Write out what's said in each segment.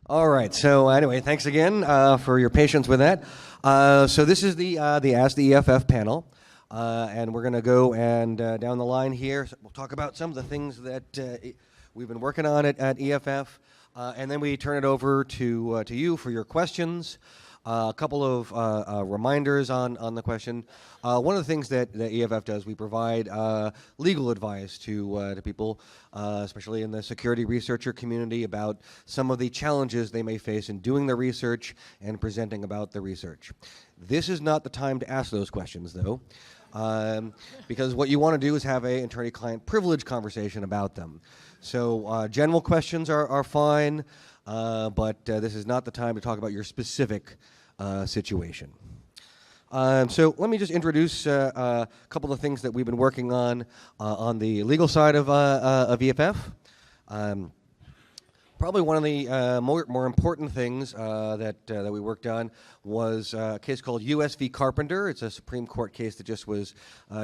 All right. So anyway, thanks again for your patience with that. So this is the Ask the EFF panel, and we're going to go and down the line here. We'll talk about some of the things that we've been working on at EFF, and then we turn it over to you for your questions. A couple of reminders on the question. One of the things that EFF does, we provide legal advice to people, especially in the security researcher community, about some of the challenges they may face in doing the research and presenting about the research. This is not the time to ask those questions, though, because what you want to do is have an attorney-client privilege conversation about them. So general questions are fine. But this is not the time to talk about your specific situation. So let me just introduce a couple of things that we've been working on the legal side of EFF. Probably one of the more important things that we worked on was a case called U.S. v. Carpenter. It's a Supreme Court case that just was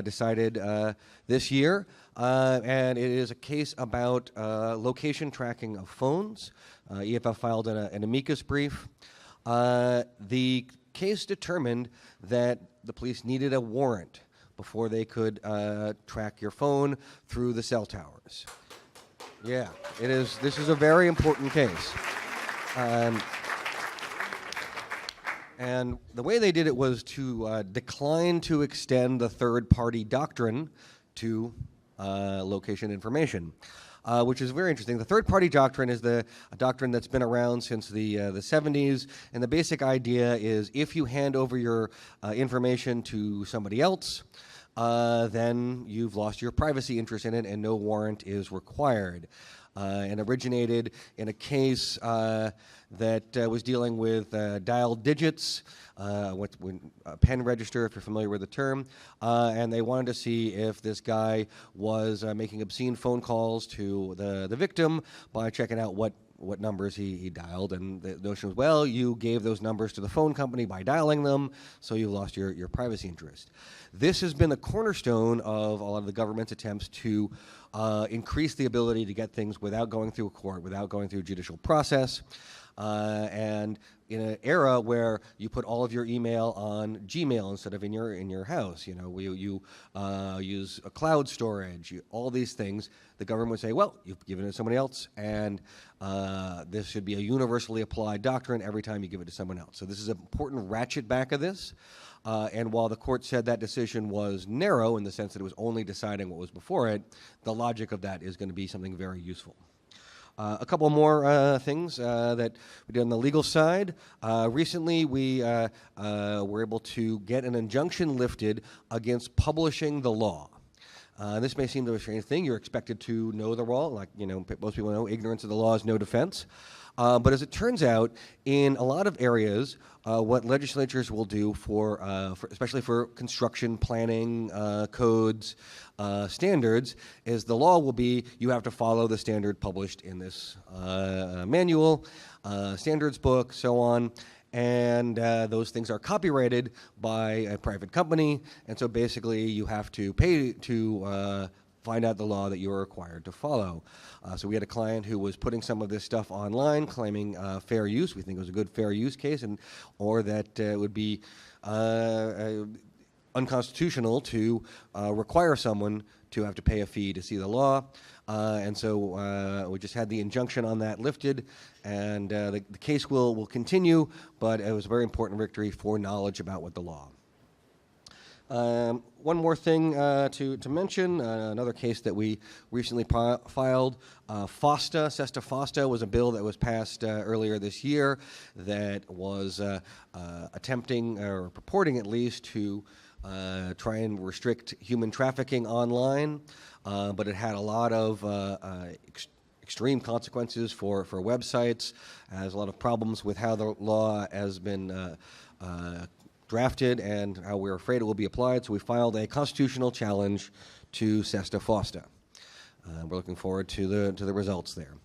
decided this year. And it is a case about location tracking of phones. EFF filed an amicus brief. The case determined that the police needed a warrant before they could track your phone through the cell towers. Yeah, it is. This is a very important case. And the way they did it was to decline to extend the third-party doctrine to location information, which is very interesting. The third-party doctrine is a doctrine that's been around since the 70s, and the basic idea is if you hand over your information to somebody else, then you've lost your privacy interest in it and no warrant is required. And originated in a case that was dealing with dialed digits, pen register, if you're familiar with the term, and they wanted to see if this guy was making obscene phone calls to the victim by checking out what numbers he dialed, and the notion was, well, you gave those numbers to the phone company by dialing them, so you lost your privacy interest. This has been the cornerstone of a lot of the government's attempts to increase the ability to get things without going through a court, without going through a judicial process. And in an era where you put all of your email on Gmail instead of in your house, you use a cloud storage, all these things, the government would say, well, you've given it to somebody else, and this should be a universally applied doctrine every time you give it to someone else. So this is an important ratchet back of this. And while the court said that decision was narrow in the sense that it was only deciding what was before it, the logic of that is going to be something very useful. A couple more things that we did on the legal side. Recently, we were able to get an injunction lifted against publishing the law. This may seem to be a strange thing. You're expected to know the law. Like, most people know, ignorance of the law is no defense. But as it turns out, in a lot of areas, what legislatures will do for especially for construction planning codes, standards, is the law will be you have to follow the standard published in this manual, standards book, so on. And those things are copyrighted by a private company, and so basically you have to pay to find out the law that you are required to follow. So we had a client who was putting some of this stuff online, claiming fair use. We think it was a good fair use case, or that it would be unconstitutional to require someone to have to pay a fee to see the law. And so we just had the injunction on that lifted, and the case will continue, but it was a very important victory for knowledge about what the law. One more thing to mention, another case that we recently filed, FOSTA, SESTA FOSTA, was a bill that was passed earlier this year that was attempting, or purporting at least, to try and restrict human trafficking online, but it had a lot of extreme consequences for websites, has a lot of problems with how the law has been drafted and how we're afraid it will be applied, so we filed a constitutional challenge to SESTA FOSTA. We're looking forward to the results there.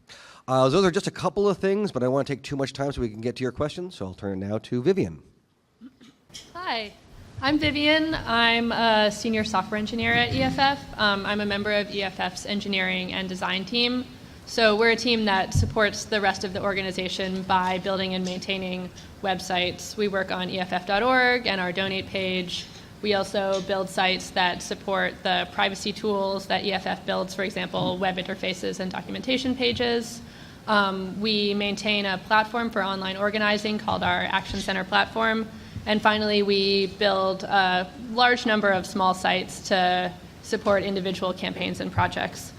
Those are just a couple of things, but I don't want to take too much time so we can get to your questions, so I'll turn it now to Vivian. Hi, I'm Vivian. I'm a senior software engineer at EFF. I'm a member of EFF's engineering and design team. So we're a team that supports the rest of the organization by building and maintaining websites. We work on EFF.org and our donate page. We also build sites that support the privacy tools that EFF builds, for example, web interfaces and documentation pages. We maintain a platform for online organizing called our Action Center platform. And finally, we build a large number of small sites to support individual campaigns and projects.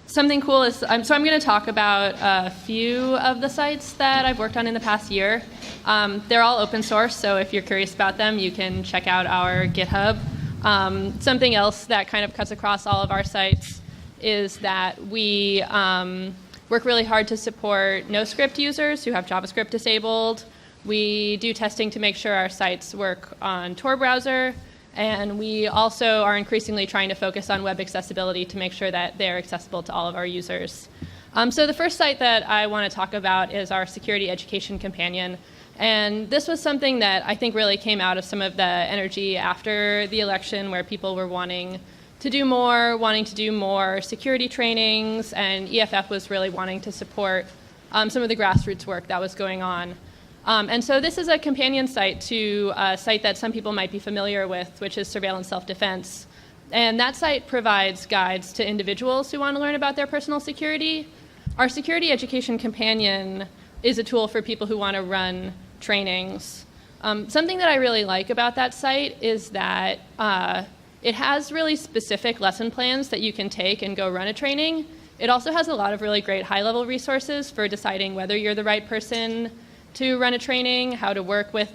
Something cool is, so I'm going to talk about a few of the sites that I've worked on in the past year. They're all open source, so if you're curious about them, you can check out our GitHub. Something else that kind of cuts across all of our sites is that we work really hard to support NoScript users who have JavaScript disabled. We do testing to make sure our sites work on Tor browser. And we also are increasingly trying to focus on web accessibility to make sure that they're accessible to all of our users. So the first site that I want to talk about is our Security Education Companion. And this was something that I think really came out of some of the energy after the election where people were wanting to do more security trainings, and EFF was really wanting to support some of the grassroots work that was going on. And so this is a companion site to a site that some people might be familiar with, which is Surveillance Self-Defense. And that site provides guides to individuals who want to learn about their personal security. Our Security Education Companion is a tool for people who want to run trainings. Something that I really like about that site is that it has really specific lesson plans that you can take and go run a training. It also has a lot of really great high-level resources for deciding whether you're the right person to run a training, how to work with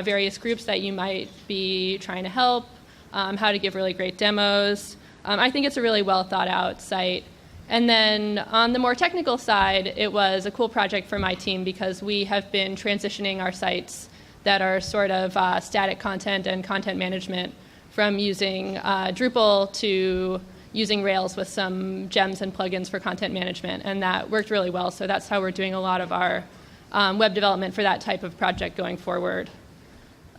various groups that you might be trying to help, how to give really great demos. I think it's a really well thought out site. And then on the more technical side, it was a cool project for my team because we have been transitioning our sites that are sort of static content and content management from using Drupal to using Rails with some gems and plugins for content management. And that worked really well. So that's how we're doing a lot of our web development for that type of project going forward.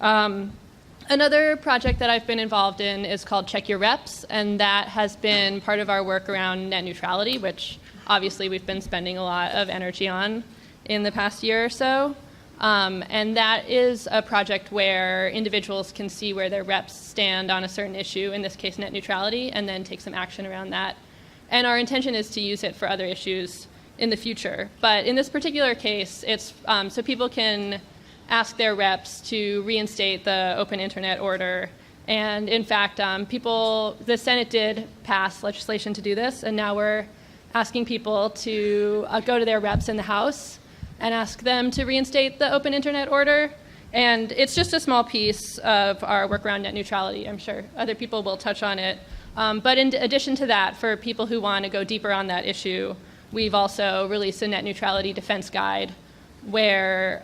Another project that I've been involved in is called Check Your Reps, and that has been part of our work around net neutrality, which obviously we've been spending a lot of energy on in the past year or so. And that is a project where individuals can see where their reps stand on a certain issue, in this case net neutrality, and then take some action around that. And our intention is to use it for other issues in the future. But in this particular case, it's so people can ask their reps to reinstate the open internet order. And in fact, the Senate did pass legislation to do this, and now we're asking people to go to their reps in the House and ask them to reinstate the open internet order. And it's just a small piece of our work around net neutrality. I'm sure other people will touch on it. But in addition to that, for people who want to go deeper on that issue, we've also released a net neutrality defense guide where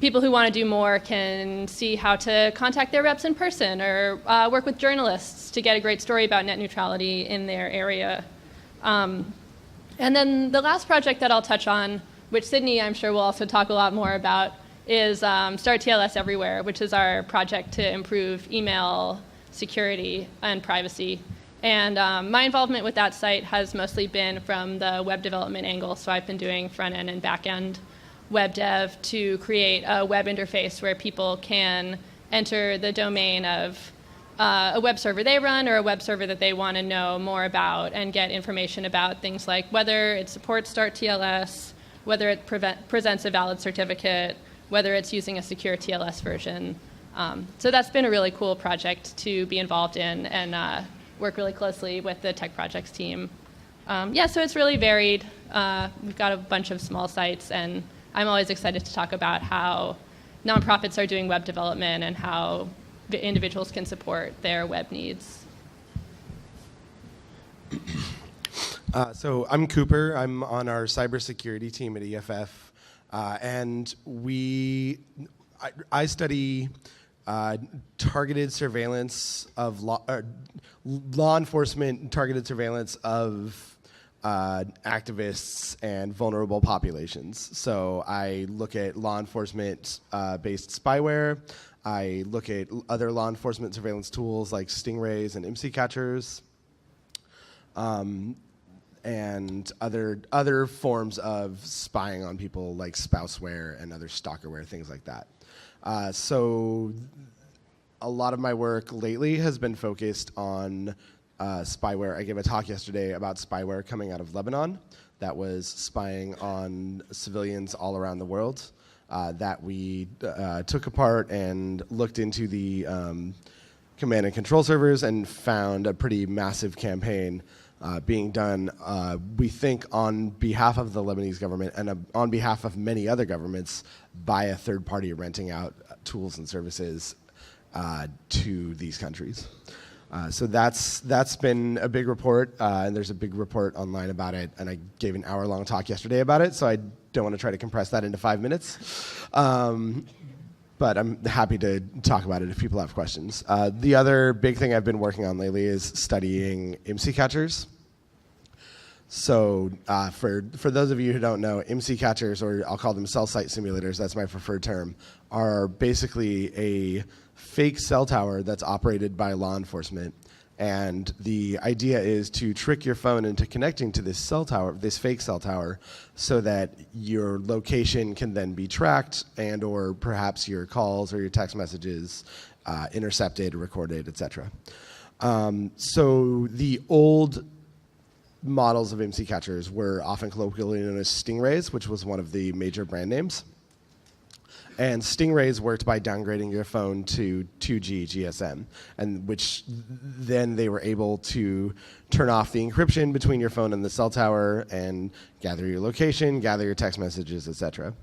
people who want to do more can see how to contact their reps in person or work with journalists to get a great story about net neutrality in their area. And then the last project that I'll touch on, which Sydney I'm sure will also talk a lot more about, is Start TLS Everywhere, which is our project to improve email security and privacy. And my involvement with that site has mostly been from the web development angle, so I've been doing front-end and back-end web dev to create a web interface where people can enter the domain of a web server they run or a web server that they want to know more about and get information about things like whether it supports Start TLS, whether it presents a valid certificate, whether it's using a secure TLS version. So that's been a really cool project to be involved in and work really closely with the tech projects team. So it's really varied. We've got a bunch of small sites, and I'm always excited to talk about how nonprofits are doing web development and how the individuals can support their web needs. So I'm Cooper. I'm on our cybersecurity team at EFF, and I study targeted surveillance of law enforcement targeted surveillance of activists and vulnerable populations. So I look at law enforcement based spyware. I look at other law enforcement surveillance tools like stingrays and IMSI catchers. and other forms of spying on people like spouseware and other stalkerware, things like that. So a lot of my work lately has been focused on spyware. I gave a talk yesterday about spyware coming out of Lebanon that was spying on civilians all around the world, that we took apart and looked into the command and control servers and found a pretty massive campaign being done, we think, on behalf of the Lebanese government and on behalf of many other governments by a third party renting out tools and services to these countries. So that's been a big report, and there's a big report online about it, and I gave an hour-long talk yesterday about it, so I don't want to try to compress that into 5 minutes. But I'm happy to talk about it if people have questions. The other big thing I've been working on lately is studying IMSI catchers. So for those of you who don't know, IMSI catchers, or I'll call them cell site simulators, that's my preferred term, are basically a fake cell tower that's operated by law enforcement. And the idea is to trick your phone into connecting to this cell tower, this fake cell tower, so that your location can then be tracked, and or perhaps your calls or your text messages intercepted, recorded, etc. So the old models of IMSI catchers were often colloquially known as stingrays, which was one of the major brand names. And stingrays worked by downgrading your phone to 2G GSM, and which then they were able to turn off the encryption between your phone and the cell tower and gather your location, gather your text messages, etc.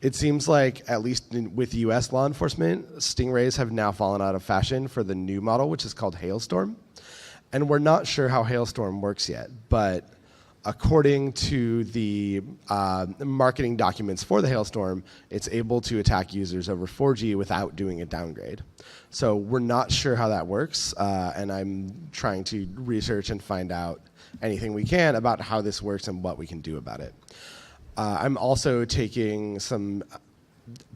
It seems like, at least with US law enforcement, stingrays have now fallen out of fashion for the new model, which is called Hailstorm. And we're not sure how Hailstorm works yet, but according to the marketing documents for the Hailstorm, it's able to attack users over 4G without doing a downgrade. So we're not sure how that works, and I'm trying to research and find out anything we can about how this works and what we can do about it. I'm also taking some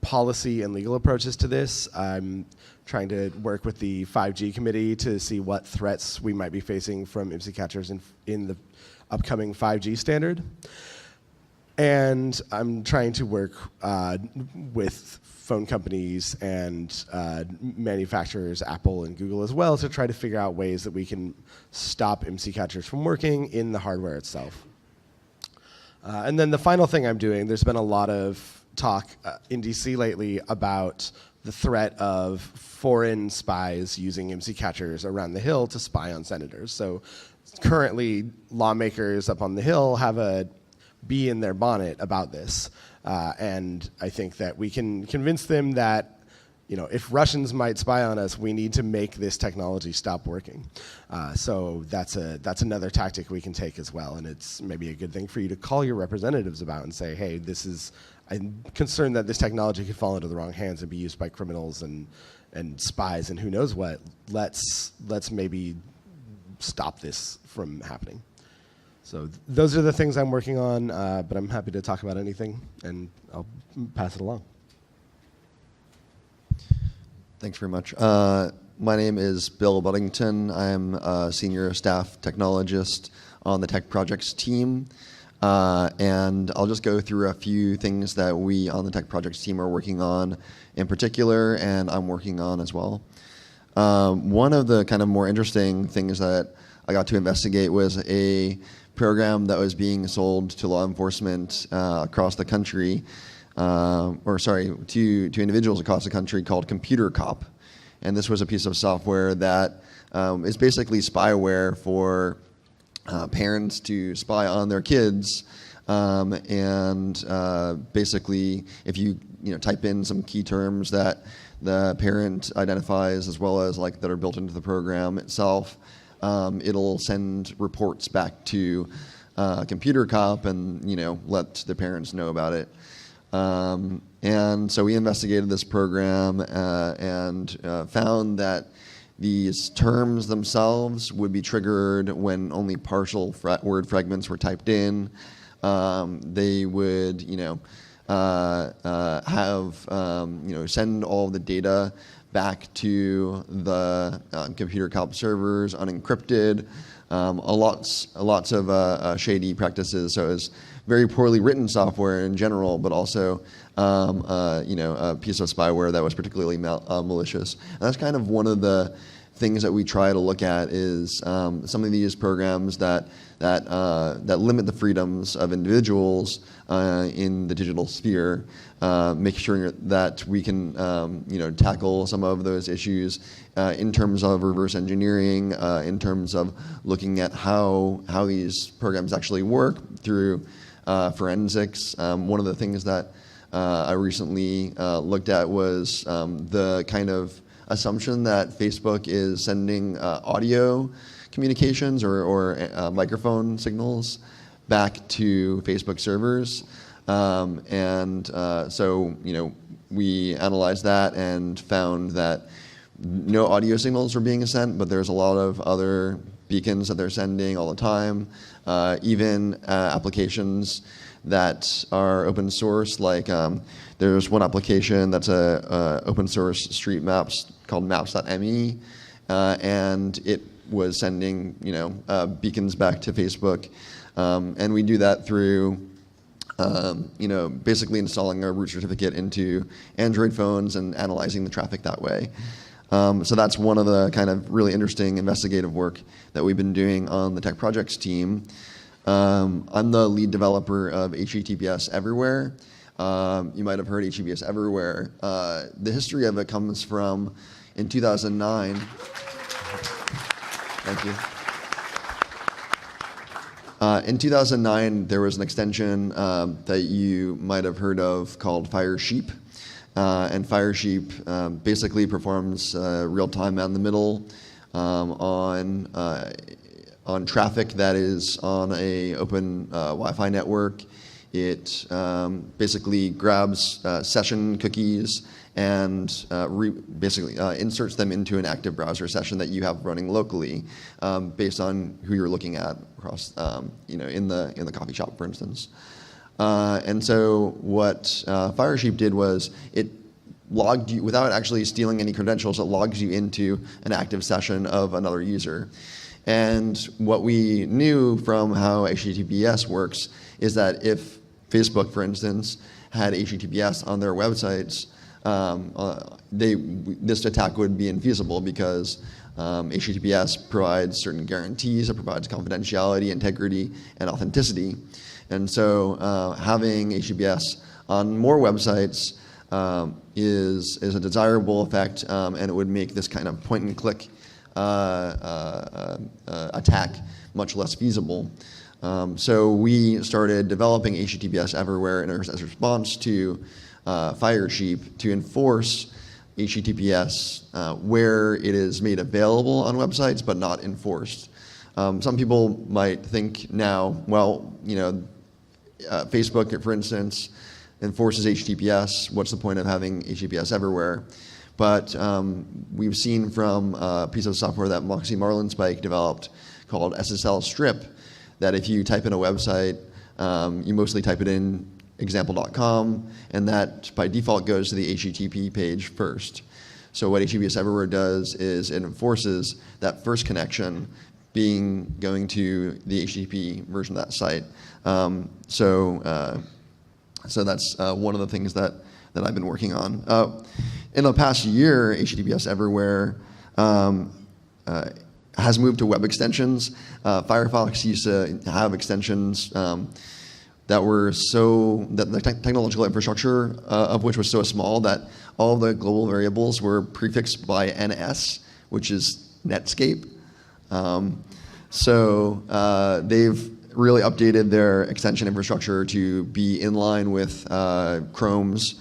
policy and legal approaches to this. I'm trying to work with the 5G committee to see what threats we might be facing from IMSI catchers in the upcoming 5G standard. And I'm trying to work with phone companies and manufacturers, Apple and Google as well, to try to figure out ways that we can stop IMSI catchers from working in the hardware itself. And then the final thing I'm doing, there's been a lot of talk in DC lately about the threat of foreign spies using IMSI catchers around the Hill to spy on senators. So currently, lawmakers up on the Hill have a bee in their bonnet about this. And I think that we can convince them that, you know, if Russians might spy on us, we need to make this technology stop working. So that's another tactic we can take as well. And it's maybe a good thing for you to call your representatives about and say, hey, I'm concerned that this technology could fall into the wrong hands and be used by criminals and spies and who knows what. Let's maybe stop this from happening. So those are the things I'm working on, but I'm happy to talk about anything, and I'll pass it along. Thanks very much. My name is Bill Budington. I'm a senior staff technologist on the tech projects team. And I'll just go through a few things that we on the tech projects team are working on in particular, and I'm working on as well. One of the kind of more interesting things that I got to investigate was a program that was being sold to law enforcement across the country, to individuals across the country called Computer Cop. And this was a piece of software that is basically spyware for parents to spy on their kids, and basically, if you type in some key terms that the parent identifies as well as that are built into the program itself, it'll send reports back to Computer Cop and let the parents know about it. And so we investigated this program and found that these terms themselves would be triggered when only partial word fragments were typed in. They would, send all the data back to the Computer Cop servers unencrypted. lots of shady practices. So it was very poorly written software in general, but also a piece of spyware that was particularly malicious. And that's kind of one of the things that we try to look at is some of these programs that limit the freedoms of individuals in the digital sphere, make sure that we can tackle some of those issues in terms of reverse engineering, in terms of looking at how these programs actually work through forensics. One of the things that I recently looked at was the kind of assumption that Facebook is sending audio communications or microphone signals back to Facebook servers. So we analyzed that and found that no audio signals were being sent, but there's a lot of other beacons that they're sending all the time, even applications that are open source, like there's one application that's a open source street maps called maps.me, and it was sending beacons back to Facebook, and we do that through basically installing a root certificate into Android phones and analyzing the traffic that way. So that's one of the kind of really interesting investigative work that we've been doing on the Tech Projects team. I'm the lead developer of HTTPS Everywhere. You might have heard HTTPS Everywhere. The history of it comes from in 2009. Thank you. In 2009, there was an extension that you might have heard of called Firesheep. And Firesheep basically performs real-time man-in-the-middle on traffic that is on a open Wi-Fi network. It basically grabs session cookies and basically inserts them into an active browser session that you have running locally, based on who you're looking at across, in the coffee shop, for instance. And so what Firesheep did was it logged you, without actually stealing any credentials, it logs you into an active session of another user. And what we knew from how HTTPS works is that if Facebook, for instance, had HTTPS on their websites, this attack would be infeasible because HTTPS provides certain guarantees. It provides confidentiality, integrity, and authenticity. And so having HTTPS on more websites is a desirable effect, and it would make this kind of point-and-click attack much less feasible. So we started developing HTTPS Everywhere as a response to Firesheep to enforce HTTPS where it is made available on websites but not enforced. Some people might think now, well, Facebook, for instance, enforces HTTPS. What's the point of having HTTPS everywhere? But we've seen from a piece of software that Moxie Marlinspike developed called SSL Strip that if you type in a website, you mostly type it in example.com, and that by default goes to the HTTP page first. So what HTTPS Everywhere does is it enforces that first connection going to the HTTP version of that site. So that's one of the things that I've been working on. In the past year, HTTPS Everywhere has moved to web extensions. Firefox used to have extensions that were that the technological infrastructure of which was so small that all the global variables were prefixed by NS, which is Netscape. So they've really updated their extension infrastructure to be in line with Chrome's,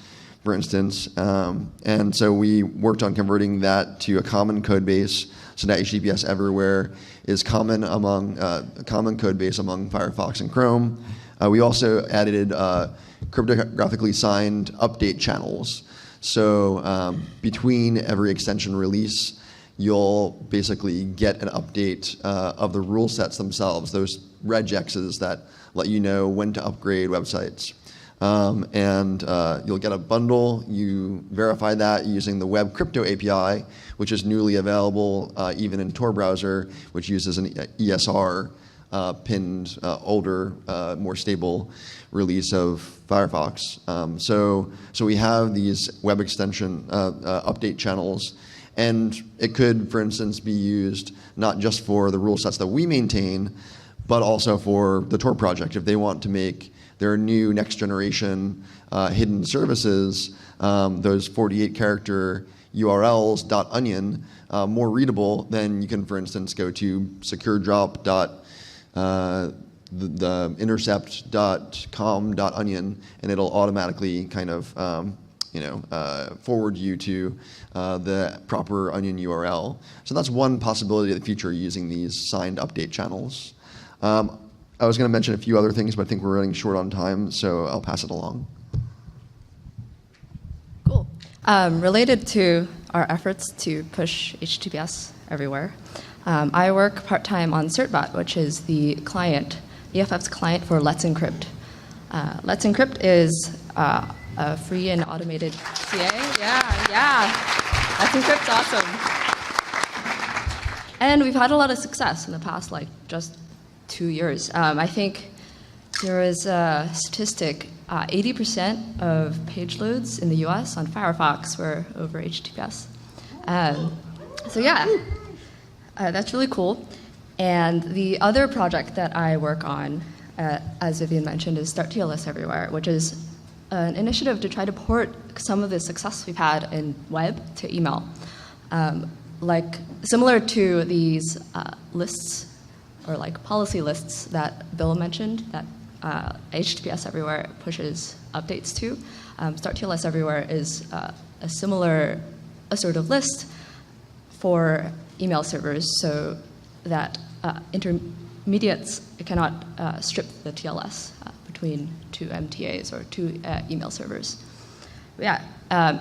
for instance. And so we worked on converting that to a common code base so that HTTPS Everywhere is common code base among Firefox and Chrome. We also added cryptographically signed update channels. So between every extension release, you'll basically get an update of the rule sets themselves, those regexes that let you know when to upgrade websites. and you'll get a bundle. You verify that using the Web Crypto API, which is newly available even in Tor browser, which uses an ESR pinned, older, more stable release of Firefox. So we have these web extension update channels, and it could, for instance, be used not just for the rule sets that we maintain, but also for the Tor project. If they want to make their new next generation hidden services, those 48-character URLs .onion, more readable, then you can, for instance, go to securedrop. The intercept.com.onion, and it'll automatically kind of forward you to the proper onion URL. So that's one possibility of the future using these signed update channels. I was going to mention a few other things, but I think we're running short on time, so I'll pass it along. Cool. Related to our efforts to push HTTPS everywhere, I work part-time on CertBot, which is the client, EFF's client for Let's Encrypt. Let's Encrypt is a free and automated CA. Yeah. Let's Encrypt's awesome. And we've had a lot of success in the past, like just 2 years. I think there is a statistic, 80% of page loads in the US on Firefox were over HTTPS. So yeah. That's really cool. And the other project that I work on, as Vivian mentioned, is Start TLS Everywhere, which is an initiative to try to port some of the success we've had in web to email. Like similar to these lists or like policy lists that Bill mentioned that HTTPS Everywhere pushes updates to. Start TLS Everywhere is a similar sort of list for email servers so that intermediates cannot strip the TLS between two MTAs or two email servers. But yeah,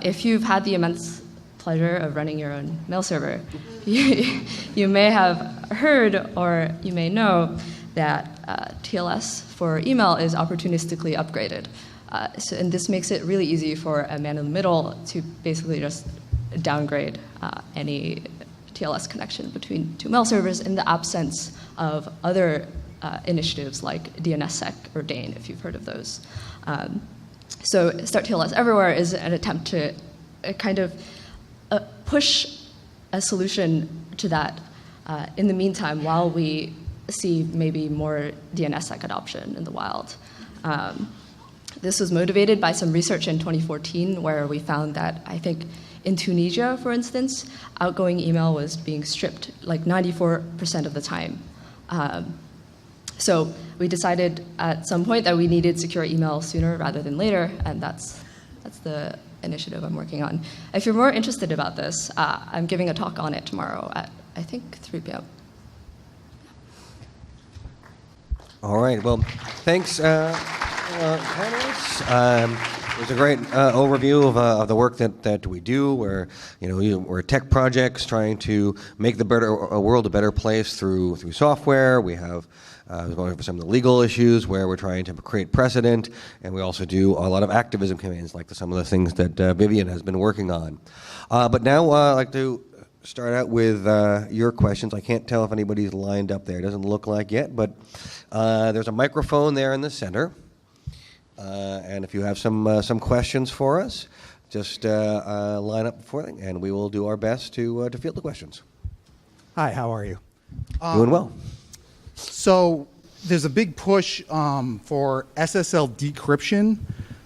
if you've had the immense pleasure of running your own mail server, you may have heard or you may know that TLS for email is opportunistically upgraded. And this makes it really easy for a man in the middle to basically just downgrade any TLS connection between two mail servers in the absence of other initiatives like DNSSEC or DANE, if you've heard of those. So Start TLS Everywhere is an attempt to kind of push a solution to that in the meantime while we see maybe more DNSSEC adoption in the wild. This was motivated by some research in 2014 where we found that, I think, in Tunisia, for instance, outgoing email was being stripped like 94% of the time. So we decided at some point that we needed secure email sooner rather than later, and that's the initiative I'm working on. If you're more interested about this, I'm giving a talk on it tomorrow at, I think, 3 p.m. All right. Well, thanks, panelists. It was a great overview of the work that we do. We're tech projects trying to make the world a better place through software. We have going over some of the legal issues where we're trying to create precedent, and we also do a lot of activism campaigns, like some of the things that Vivian has been working on. But now I'd like to start out with your questions. I can't tell if anybody's lined up there. It doesn't look like yet, but there's a microphone there in the center. And if you have some questions for us, just line up before them, and we will do our best to field the questions. Hi, how are you? Doing well. So there's a big push for SSL decryption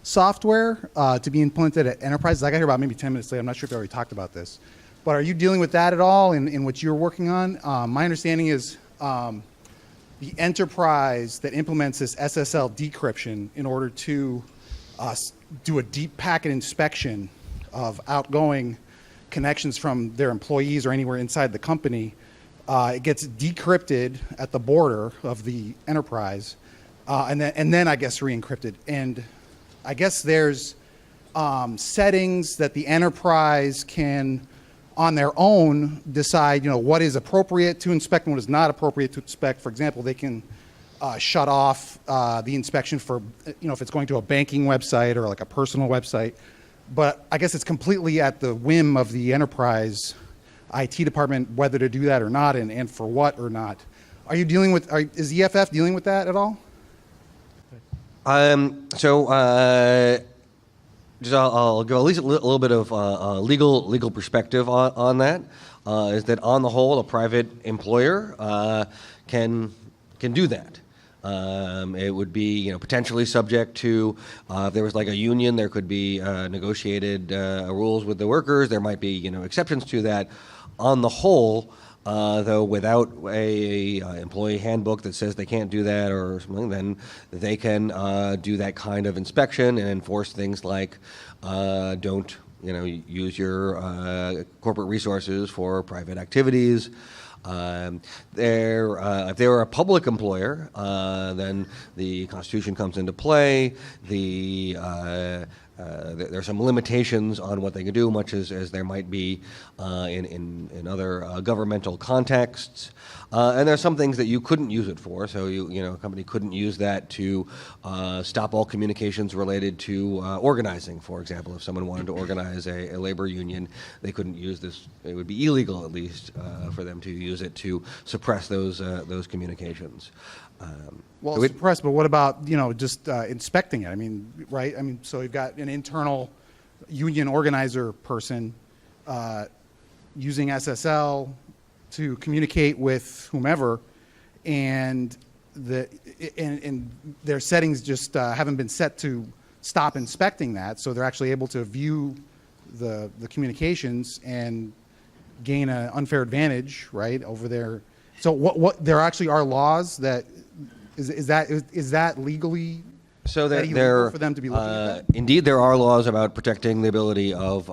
software to be implemented at enterprises. I got here about maybe 10 minutes late. I'm not sure if you already talked about this. But are you dealing with that at all in what you're working on? My understanding is the enterprise that implements this SSL decryption in order to do a deep packet inspection of outgoing connections from their employees or anywhere inside the company, it gets decrypted at the border of the enterprise, and then I guess re-encrypted. And I guess there's settings that the enterprise can, on their own, decide what is appropriate to inspect and what is not appropriate to inspect. For example, they can shut off the inspection for, if it's going to a banking website or like a personal website. But I guess it's completely at the whim of the enterprise IT department whether to do that or not, and for what or not. Are you dealing with? Is EFF dealing with that at all? Just I'll give at least a little bit of legal perspective on that. Is that on the whole, a private employer can do that. It would be potentially subject to if there was like a union, there could be negotiated rules with the workers. There might be exceptions to that. On the whole, though, without a employee handbook that says they can't do that or something, then they can do that kind of inspection and enforce things like don't use your corporate resources for private activities. If they were a public employer, then the Constitution comes into play. There are some limitations on what they can do, much as there might be in other governmental contexts. And there are some things that you couldn't use it for. So a company couldn't use that to stop all communications related to organizing. For example, if someone wanted to organize a labor union, they couldn't use this. It would be illegal, at least, for them to use it to suppress those communications. Well, suppressed, but what about just inspecting it? I mean, right? I mean, so you've got an internal union organizer person using SSL to communicate with whomever, and their settings just haven't been set to stop inspecting that, so they're actually able to view the communications and gain an unfair advantage, right, over there. So what there actually are laws that is that legally? So that illegal for them to be looking at that? Indeed, there are laws about protecting the ability of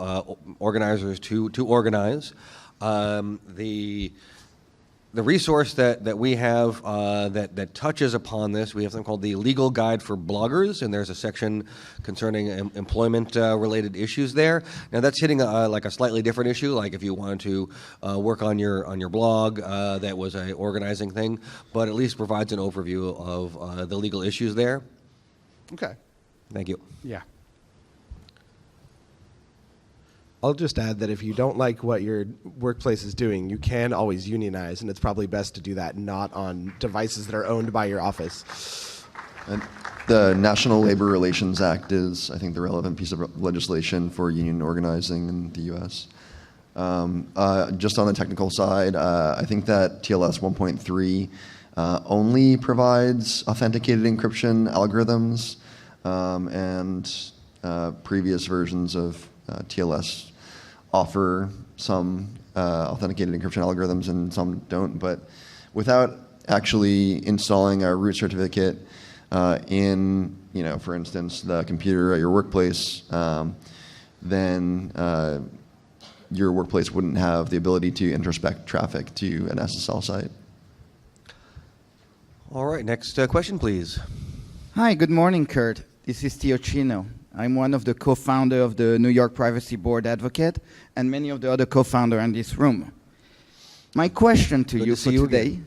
organizers to organize. The resource that we have that touches upon this, we have something called the Legal Guide for Bloggers, and there's a section concerning employment-related issues there. Now that's hitting like a slightly different issue, like if you wanted to work on your blog, that was an organizing thing, but at least provides an overview of the legal issues there. Okay. Thank you. Yeah. I'll just add that if you don't like what your workplace is doing, you can always unionize, and it's probably best to do that not on devices that are owned by your office. And the National Labor Relations Act is, I think, the relevant piece of legislation for union organizing in the U.S. Just on the technical side, I think that TLS 1.3 only provides authenticated encryption algorithms, and previous versions of TLS offer some authenticated encryption algorithms and some don't, but without actually installing a root certificate in, for instance, the computer at your workplace, then your workplace wouldn't have the ability to introspect traffic to an SSL site. All right, next question, please. Hi, good morning, Kurt. This is Teocino. I'm one of the co-founders of the New York Privacy Board Advocate and many of the other co-founders in this room. My question to you for today...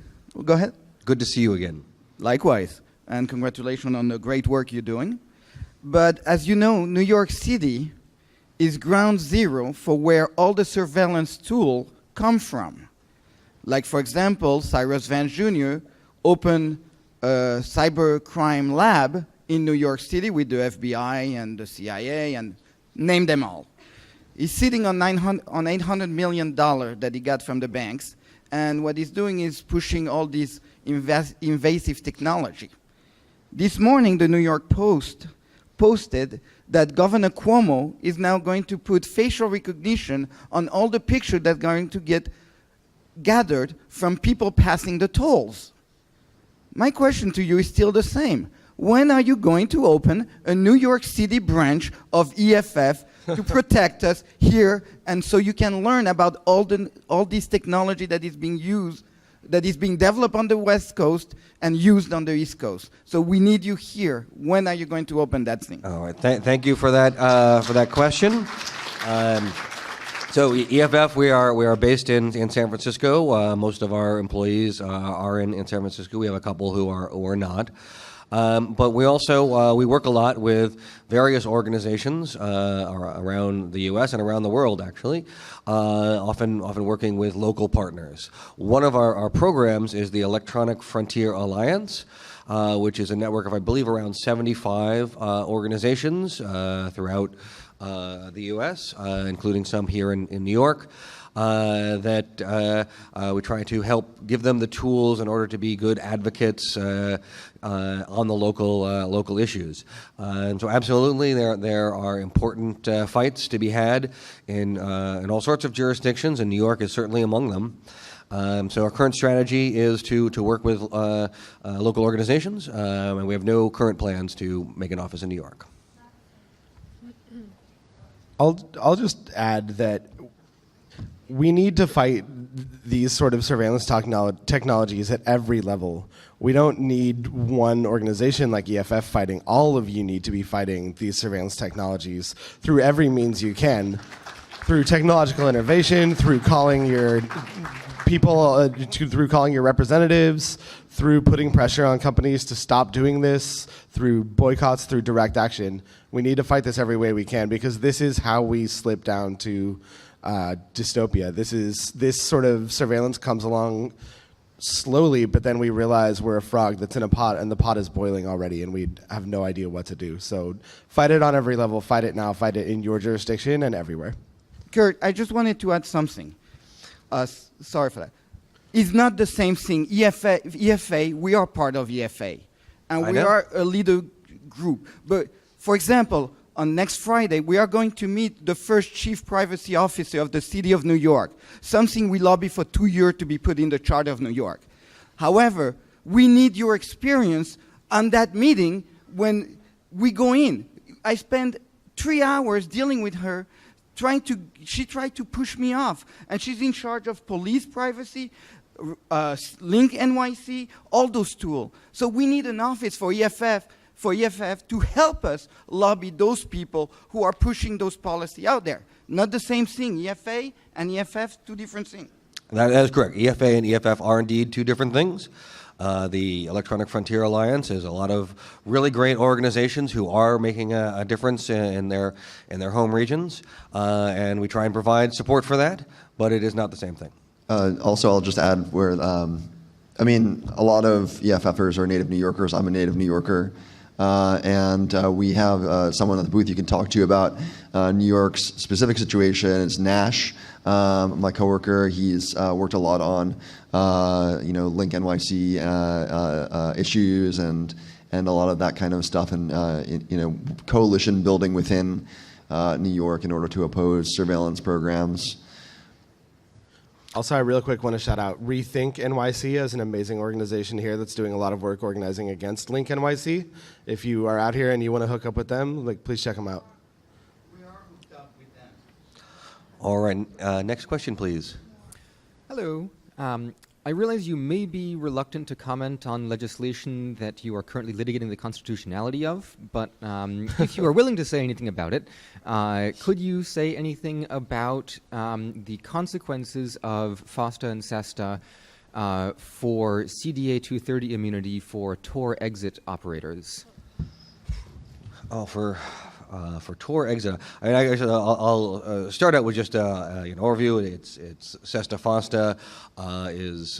Go ahead. Good to see you again. Likewise, and congratulations on the great work you're doing. But as you know, New York City is ground zero for where all the surveillance tools come from. Like, for example, Cyrus Vance Jr. opened a cybercrime lab in New York City with the FBI and the CIA and name them all. He's sitting on $800 million that he got from the banks, and what he's doing is pushing all this invasive technology. This morning, the New York Post posted that Governor Cuomo is now going to put facial recognition on all the pictures that are going to get gathered from people passing the tolls. My question to you is still the same. When are you going to open a New York City branch of EFF to protect us here, and so you can learn about all this technology that is being used, that is being developed on the West Coast and used on the East Coast? So we need you here. When are you going to open that thing? All right, thank you for that question. So EFF, we are based in San Francisco. Most of our employees are in San Francisco. We have a couple who are not. But we also we work a lot with various organizations around the U.S. and around the world, actually, often working with local partners. One of our programs is the Electronic Frontier Alliance, which is a network of, I believe, around 75 organizations throughout the U.S., including some here in New York. That we try to help give them the tools in order to be good advocates on the local issues. And so absolutely there are important fights to be had in all sorts of jurisdictions, and New York is certainly among them. So our current strategy is to work with local organizations, and we have no current plans to make an office in New York. I'll just add that we need to fight these sort of surveillance technologies at every level. We don't need one organization like EFF fighting. All of you need to be fighting these surveillance technologies through every means you can, through technological innovation, through calling your people, through calling your representatives, through putting pressure on companies to stop doing this, through boycotts, through direct action. We need to fight this every way we can, because this is how we slip down to dystopia. This sort of surveillance comes along slowly, but then we realize we're a frog that's in a pot, and the pot is boiling already, and we have no idea what to do. So fight it on every level. Fight it now. Fight it in your jurisdiction and everywhere. Kurt, I just wanted to add something. Sorry for that. It's not the same thing. EFA, we are part of EFA, and we are a leader group. But for example, on next Friday, we are going to meet the first chief privacy officer of the city of New York, something we lobby for 2 years to be put in the Charter of New York. However, we need your experience on that meeting when we go in. I spent 3 hours dealing with her, she tried to push me off, and she's in charge of police privacy, Link NYC, all those tools. So we need an office for EFF to help us lobby those people who are pushing those policies out there. Not the same thing. EFA and EFF, two different things. That is correct. EFA and EFF are indeed two different things. The Electronic Frontier Alliance is a lot of really great organizations who are making a difference in their home regions, and we try and provide support for that, but it is not the same thing. Also, I'll just add where, I mean, a lot of EFFers are native New Yorkers. I'm a native New Yorker. And we have someone at the booth you can talk to about New York's specific situation. It's Nash, my coworker. He's worked a lot on, Link NYC issues and a lot of that kind of stuff, and coalition building within New York in order to oppose surveillance programs. Also, I real quick want to shout out Rethink NYC as an amazing organization here that's doing a lot of work organizing against Link NYC. If you are out here and you want to hook up with them, please check them out. We are hooked up with them. All right, next question, please. Hello. I realize you may be reluctant to comment on legislation that you are currently litigating the constitutionality of, but if you are willing to say anything about it, could you say anything about the consequences of FOSTA and SESTA for CDA 230 immunity for Tor exit operators? Oh, for Tor exit, I'll start out with just an overview. It's SESTA FOSTA is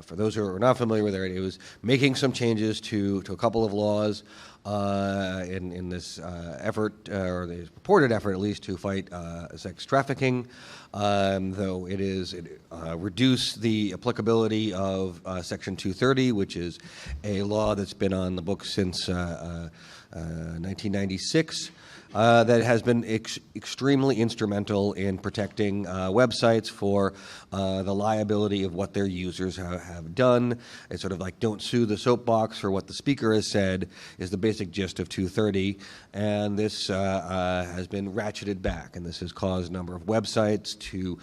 for those who are not familiar with it was making some changes to a couple of laws in this effort, or the purported effort at least, to fight sex trafficking. Though it reduced the applicability of Section 230, which is a law that's been on the books since 1996, that has been extremely instrumental in protecting websites for the liability of what their users have done. It's sort of like don't sue the soapbox for what the speaker has said is the basic gist of 230, and this has been ratcheted back, and this has caused a number of websites to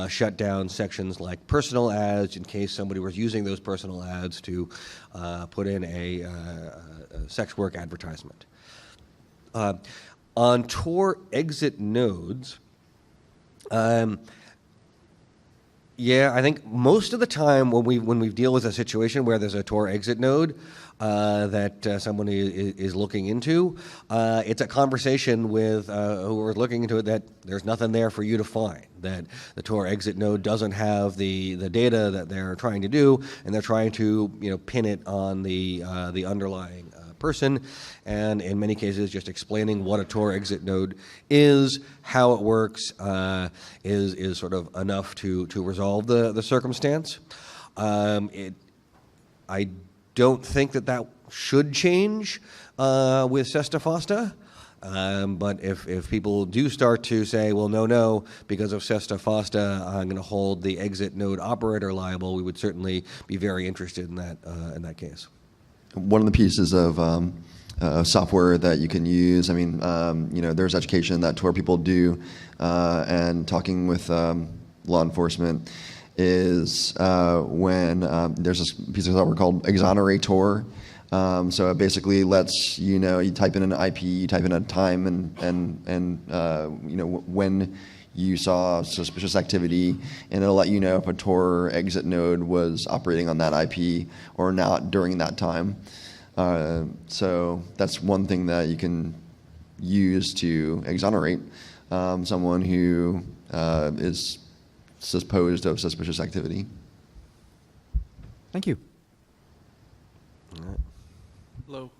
shut down sections like personal ads in case somebody was using those personal ads to put in a sex work advertisement. On Tor exit nodes, Yeah, I think most of the time when we deal with a situation where there's a Tor exit node that someone is looking into, it's a conversation with who are looking into it that there's nothing there for you to find. That the Tor exit node doesn't have the data that they're trying to do, and they're trying to pin it on the underlying person, and in many cases just explaining what a Tor exit node is, how it works, is sort of enough to resolve the circumstance. I don't think that should change with SESTA FOSTA, but if people do start to say, well, no, because of SESTA FOSTA, I'm going to hold the exit node operator liable, we would certainly be very interested in that case. One of the pieces of software that you can use, I mean, there's education that Tor people do, and talking with law enforcement is when there's this piece of software called Exonerate Tor. So it basically lets you type in an IP, you type in a time, and when you saw suspicious activity, and it'll let you know if a Tor exit node was operating on that IP or not during that time. So that's one thing that you can use to exonerate someone who is supposed of suspicious activity. Thank you. Hello.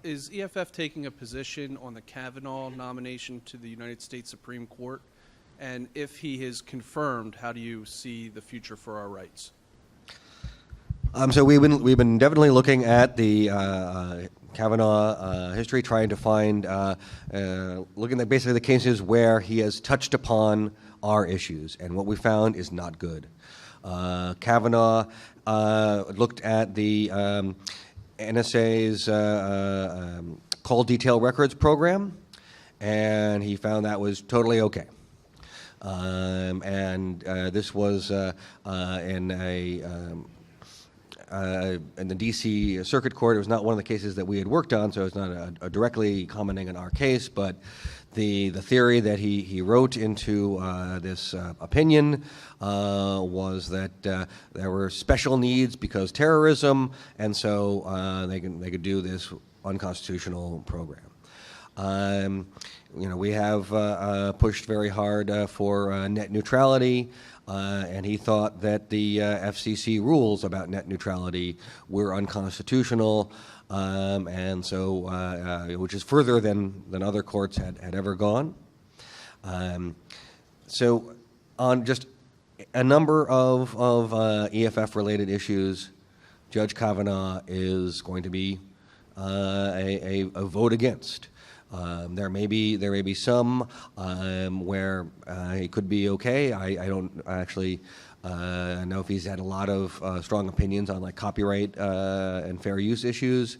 Is EFF taking a position on the Kavanaugh nomination to the United States Supreme Court? And if he is confirmed, how do you see the future for our rights? So we've been definitely looking at the Kavanaugh history, trying to find, looking at basically the cases where he has touched upon our issues, and what we found is not good. Kavanaugh looked at the NSA's call detail records program, and he found that was totally okay. This was in the D.C. Circuit Court. It was not one of the cases that we had worked on, so it's not directly commenting on our case, but the theory that he wrote into this opinion was that there were special needs because terrorism, and so they could do this unconstitutional program. We have pushed very hard for net neutrality, and he thought that the FCC rules about net neutrality were unconstitutional, and so which is further than other courts had ever gone. So on just a number of EFF-related issues, Judge Kavanaugh is going to be a vote against. There may be some where it could be okay. I don't actually know if he's had a lot of strong opinions on like copyright and fair use issues,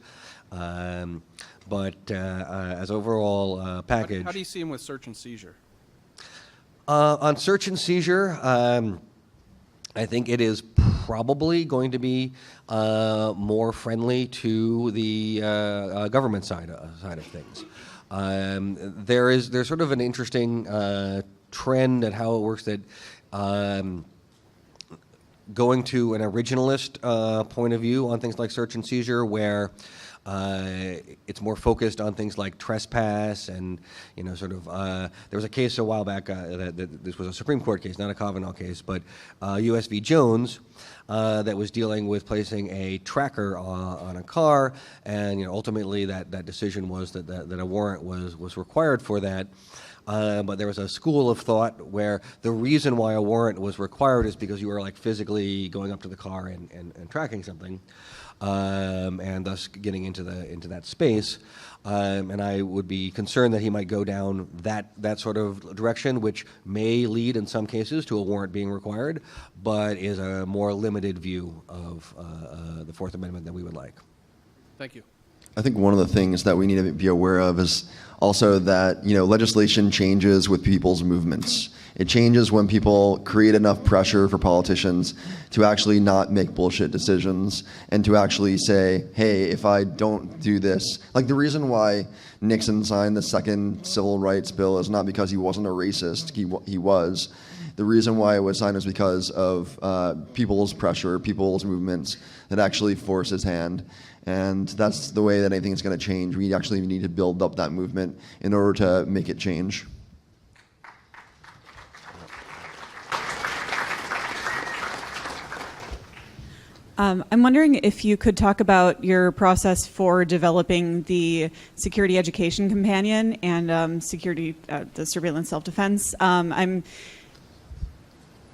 but as overall package. How do you see him with search and seizure? On search and seizure, I think it is probably going to be more friendly to the government side of things. There's sort of an interesting trend at how it works that going to an originalist point of view on things like search and seizure, where it's more focused on things like trespass and there was a case a while back that this was a Supreme Court case, not a Kavanaugh case, but U.S. v. Jones that was dealing with placing a tracker on a car, and ultimately that decision was that a warrant was required for that. But there was a school of thought where the reason why a warrant was required is because you were like physically going up to the car and tracking something, and thus getting into that space. And I would be concerned that he might go down that sort of direction, which may lead in some cases to a warrant being required, but is a more limited view of the Fourth Amendment than we would like. Thank you. I think one of the things that we need to be aware of is also that legislation changes with people's movements. It changes when people create enough pressure for politicians to actually not make bullshit decisions and to actually say, hey, if I don't do this, like the reason why Nixon signed the second civil rights bill is not because he wasn't a racist, he was. The reason why it was signed was because of people's pressure, people's movements that actually forced his hand. And that's the way that anything is going to change. We actually need to build up that movement in order to make it change. I'm wondering if you could talk about your process for developing the security education companion and the surveillance self-defense. I'm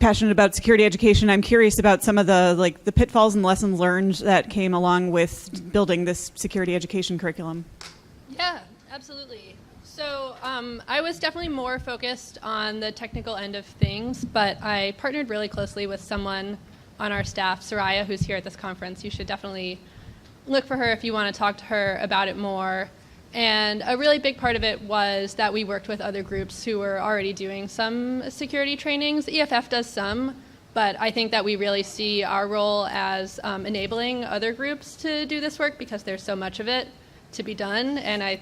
passionate about security education. I'm curious about some of the pitfalls and lessons learned that came along with building this security education curriculum. Yeah, absolutely. So I was definitely more focused on the technical end of things, but I partnered really closely with someone on our staff, Soraya, who's here at this conference. You should definitely look for her if you want to talk to her about it more. And a really big part of it was that we worked with other groups who were already doing some security trainings. EFF does some, but I think that we really see our role as enabling other groups to do this work because there's so much of it to be done. And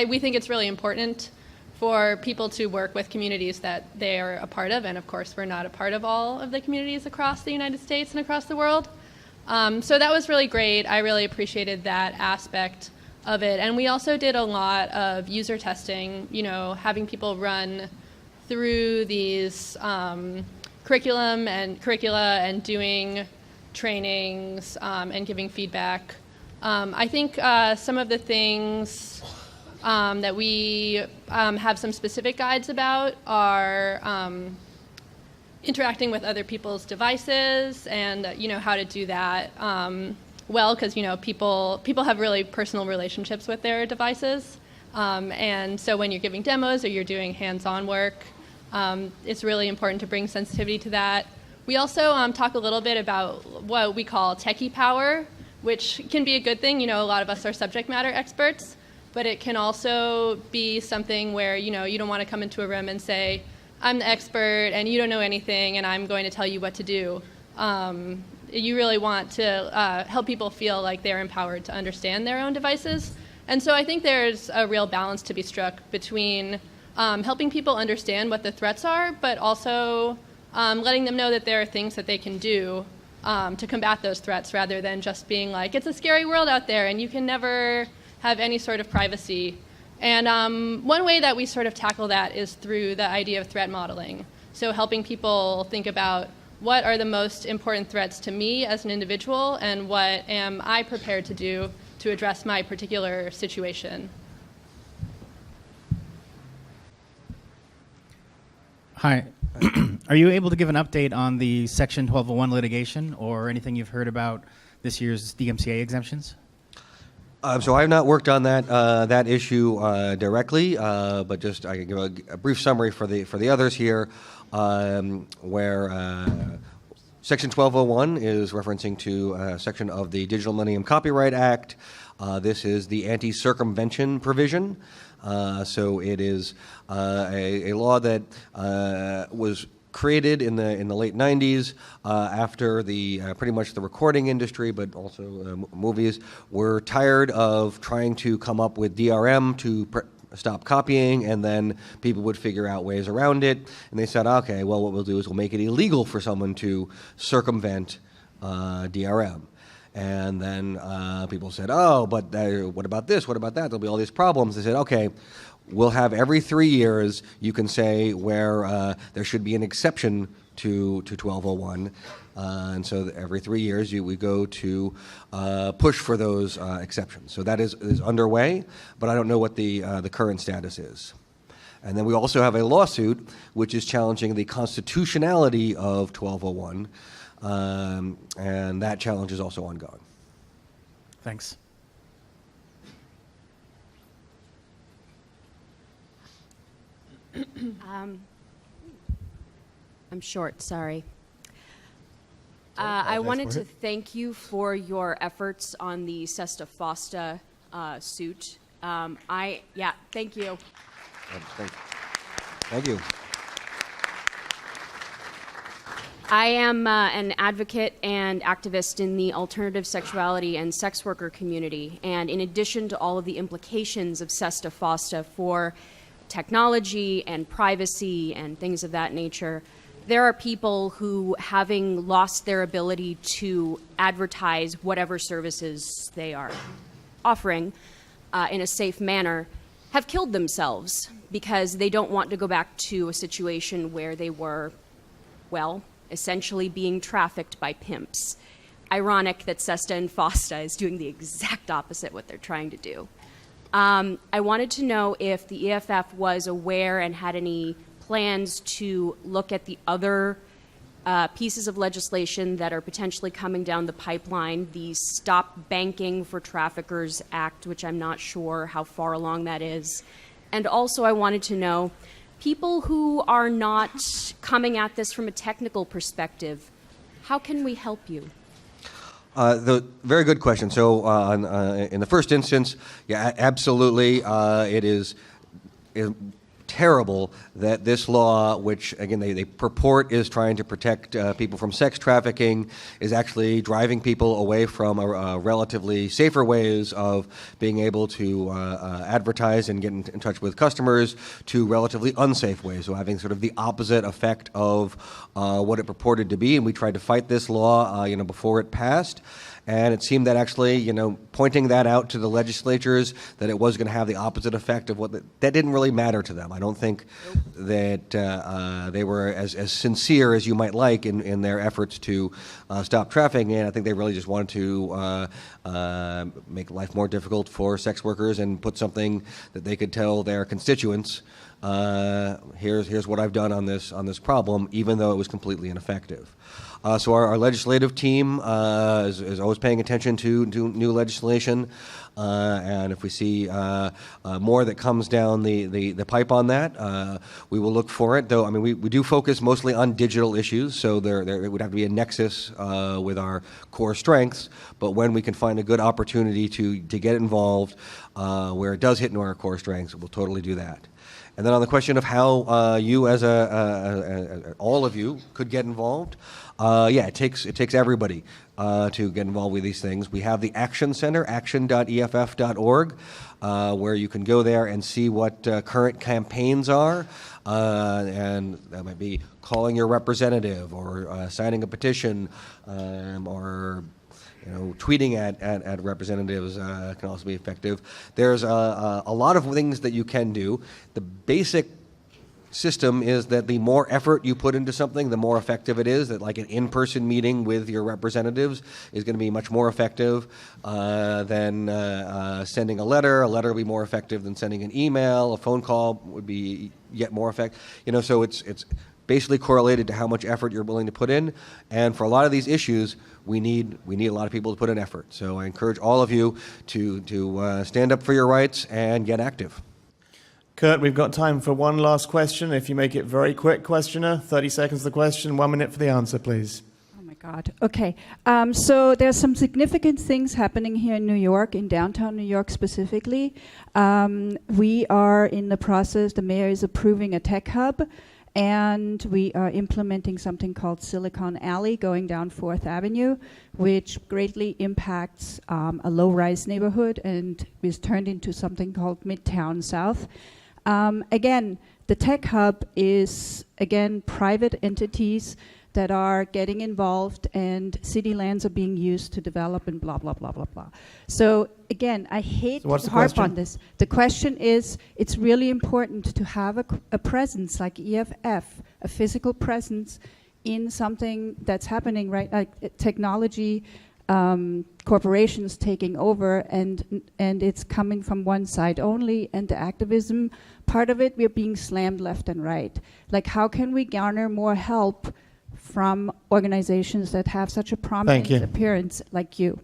we think it's really important for people to work with communities that they are a part of. And of course, we're not a part of all of the communities across the United States and across the world. So that was really great. I really appreciated that aspect of it. And we also did a lot of user testing, having people run through these curricula and doing trainings and giving feedback. I think some of the things that we have some specific guides about are interacting with other people's devices and how to do that well, because people have really personal relationships with their devices, and so when you're giving demos or you're doing hands-on work, it's really important to bring sensitivity to that. We also talk a little bit about what we call techie power, which can be a good thing. A lot of us are subject matter experts, but it can also be something where, you don't want to come into a room and say, I'm the expert and you don't know anything and I'm going to tell you what to do. You really want to help people feel like they're empowered to understand their own devices. And so I think there's a real balance to be struck between helping people understand what the threats are, but also letting them know that there are things that they can do to combat those threats rather than just being like, it's a scary world out there and you can never have any sort of privacy. And one way that we sort of tackle that is through the idea of threat modeling. So helping people think about what are the most important threats to me as an individual and what am I prepared to do to address my particular situation. Hi. Are you able to give an update on the Section 1201 litigation or anything you've heard about this year's DMCA exemptions? So I have not worked on that issue directly, but just I can give a brief summary for the others here, where Section 1201 is referencing to a section of the Digital Millennium Copyright Act. This is the anti-circumvention provision. So it is a law that was created in the late 90s after the pretty much the recording industry, but also movies, were tired of trying to come up with DRM to stop copying, and then people would figure out ways around it. And they said, okay, well, what we'll do is we'll make it illegal for someone to circumvent DRM. And then people said, oh, but what about this? What about that? There'll be all these problems. They said, okay, we'll have every 3 years you can say where there should be an exception to 1201. And so every 3 years we go to push for those exceptions. So that is underway, but I don't know what the current status is. And then we also have a lawsuit which is challenging the constitutionality of 1201. And that challenge is also ongoing. Thanks. I'm short, sorry. I wanted to thank you for your efforts on the Sesta Fosta suit. Thank you. Thank you. I am an advocate and activist in the alternative sexuality and sex worker community, and in addition to all of the implications of Sesta Fosta for technology and privacy and things of that nature, there are people who, having lost their ability to advertise whatever services they are offering in a safe manner, have killed themselves because they don't want to go back to a situation where they were, well, essentially being trafficked by pimps. Ironic that SESTA and FOSTA is doing the exact opposite what they're trying to do. I wanted to know if the EFF was aware and had any plans to look at the other pieces of legislation that are potentially coming down the pipeline, the Stop Banking for Traffickers Act, which I'm not sure how far along that is. And also I wanted to know, people who are not coming at this from a technical perspective, how can we help you? Very good question. So in the first instance, yeah, absolutely, it is terrible that this law, which again they purport is trying to protect people from sex trafficking, is actually driving people away from a relatively safer ways of being able to advertise and get in touch with customers to relatively unsafe ways. So having sort of the opposite effect of what it purported to be. And we tried to fight this law, before it passed. And it seemed that actually, pointing that out to the legislatures, that it was going to have the opposite effect of that didn't really matter to them. I don't think that they were as sincere as you might like in their efforts to stop trafficking. And I think they really just wanted to make life more difficult for sex workers and put something that they could tell their constituents, here's what I've done on this problem, even though it was completely ineffective. So our legislative team is always paying attention to new legislation, and if we see more that comes down the pipe on that, we will look for it. Though, I mean, we do focus mostly on digital issues, so there would have to be a nexus with our core strengths. But when we can find a good opportunity to get involved where it does hit into our core strengths, we'll totally do that. And then on the question of how you, as all of you, could get involved, it takes everybody to get involved with these things. We have the Action Center, action.eff.org, where you can go there and see what current campaigns are, and that might be calling your representative or signing a petition or tweeting at representatives can also be effective. There's a lot of things that you can do. The basic system is that the more effort you put into something, the more effective it is. That like an in-person meeting with your representatives is going to be much more effective than sending a letter. A letter will be more effective than sending an email. A phone call would be yet more effective. So it's basically correlated to how much effort you're willing to put in. And for a lot of these issues, we need a lot of people to put in effort. So I encourage all of you to stand up for your rights and get active. Kurt, we've got time for one last question. If you make it very quick, questioner, 30 seconds the question, 1 minute for the answer, please. Oh my God. Okay. So there's some significant things happening here in New York, in downtown New York specifically. We are in the process, the mayor is approving a tech hub, and we are implementing something called Silicon Alley going down 4th Avenue, which greatly impacts a low-rise neighborhood and is turned into something called Midtown South. Again, the tech hub is, again, private entities that are getting involved, and city lands are being used to develop and blah, blah, blah, blah, blah. So again, I hate to harp on this. The question is, it's really important to have a presence like EFF, a physical presence in something that's happening, right? Like technology, corporations taking over, and it's coming from one side only, and the activism part of it, we're being slammed left and right. Like, how can we garner more help from organizations that have such a prominent appearance like you?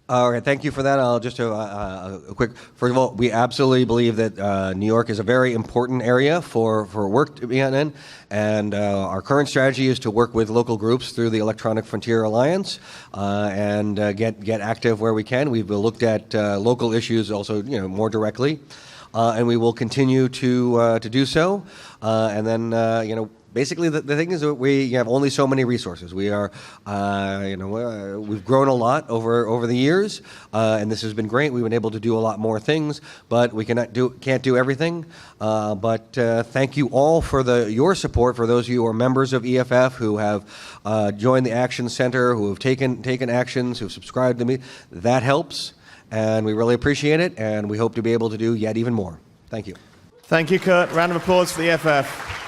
All right, thank you for that. I'll just a quick. First of all, we absolutely believe that New York is a very important area for work to be in, and our current strategy is to work with local groups through the Electronic Frontier Alliance and get active where we can. We've looked at local issues also, more directly, and we will continue to do so. And then, basically, the thing is that we have only so many resources. We are, we've grown a lot over the years, and this has been great. We've been able to do a lot more things, but we can't do everything. But thank you all for your support. For those of you who are members of EFF, who have joined the Action Center, who have taken actions, who have subscribed to me, that helps, and we really appreciate it. And we hope to be able to do yet even more. Thank you. Thank you, Kurt. Round of applause for the EFF.